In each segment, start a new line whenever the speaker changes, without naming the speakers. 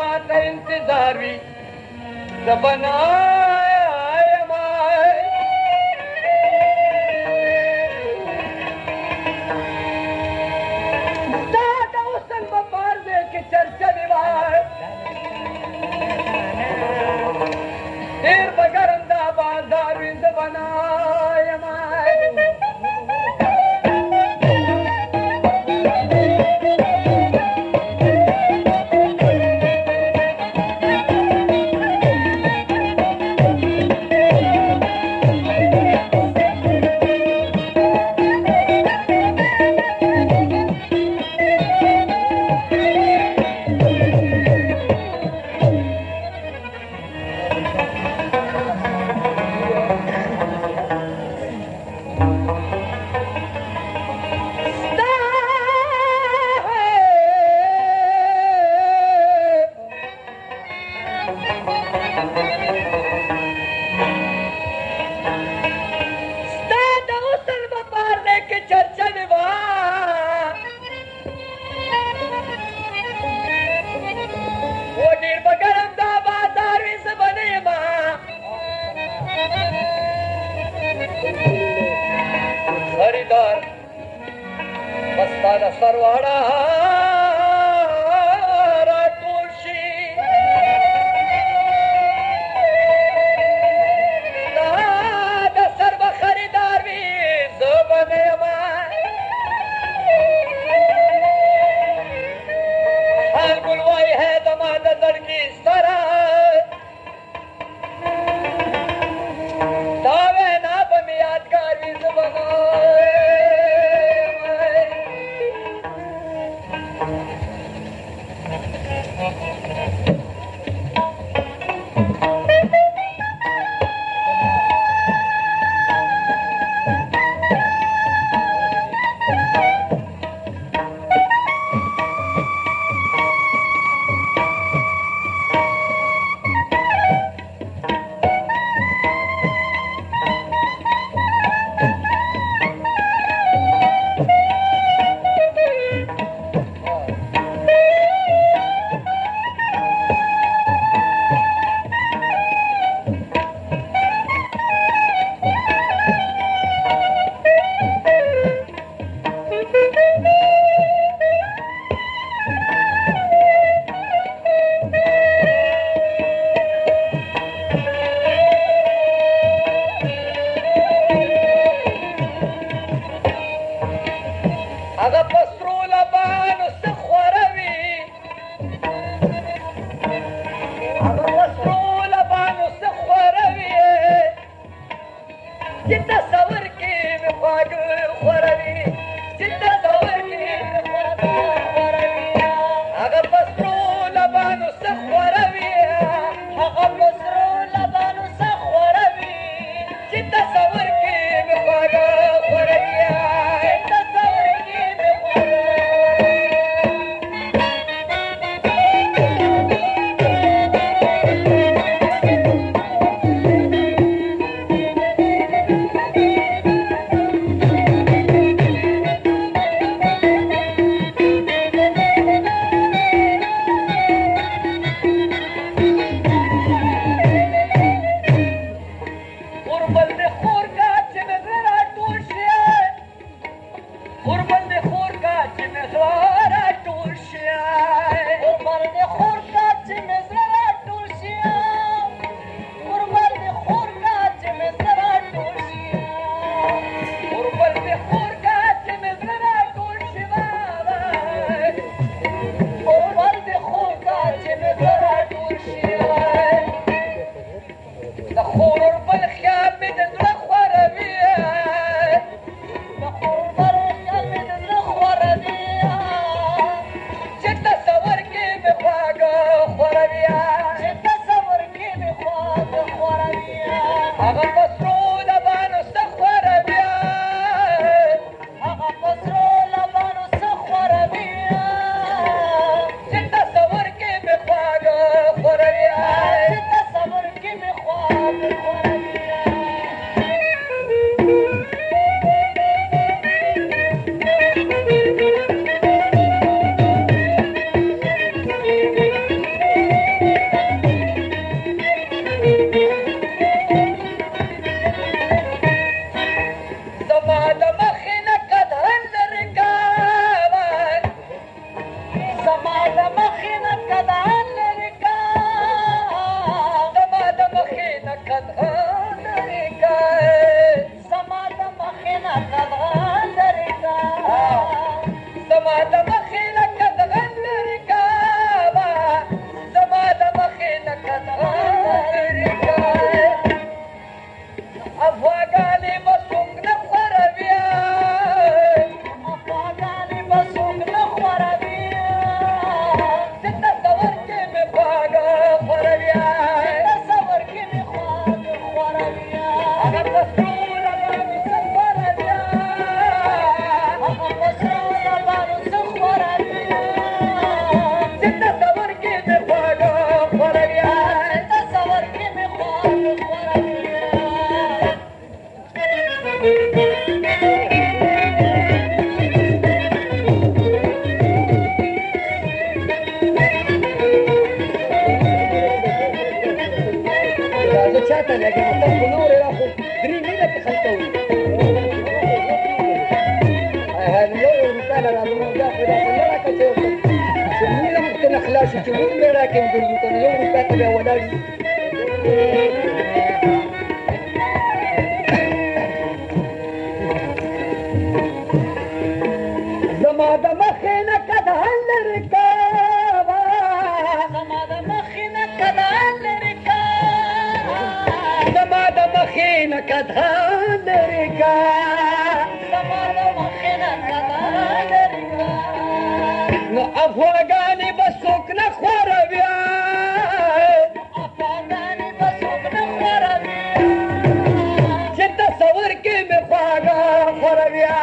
माता इंतजार भी सबना सरवाड़ा तुलसी सर्व खरीदार भी बने हाल गुलवाई है दमाद लड़की सरा दावे ना बम यादगार भी बना
شاتا لكن الطرف نور ياخذ دري ميلك خلطوي هذا لو رسالة لازم نجاح إذا كنا كتير شمينا ممكن أخلاص شمينا لكن بالمكان لو رسالة يا ولاد زماد مخينا كدهن الركابة
زماد مخينا كدهن الركابة
زماد مخينا كدهن الركابة
زماد مخينا كدهن الركابة
أفوقاني بسوق نخور بيا
أفوقاني بسوق نخور بيا
جد صور كي مفاقا خور بيا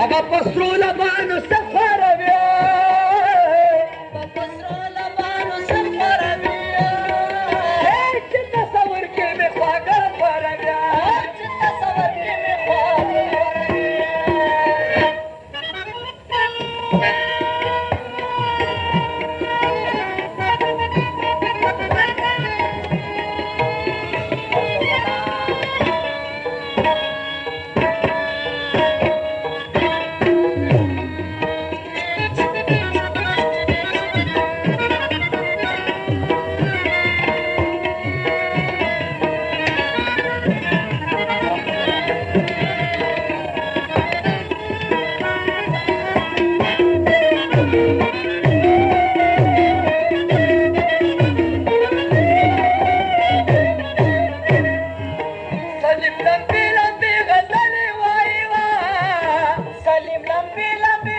أبا بصرو لبانو سفر بيا
بصرو لبانو سفر بيا
جد صور كي مفاقا خور بيا
جد صور كي مفاقا خور بيا
سلم لمبي لمبي غزالي وايوا
سلم لمبي لمبي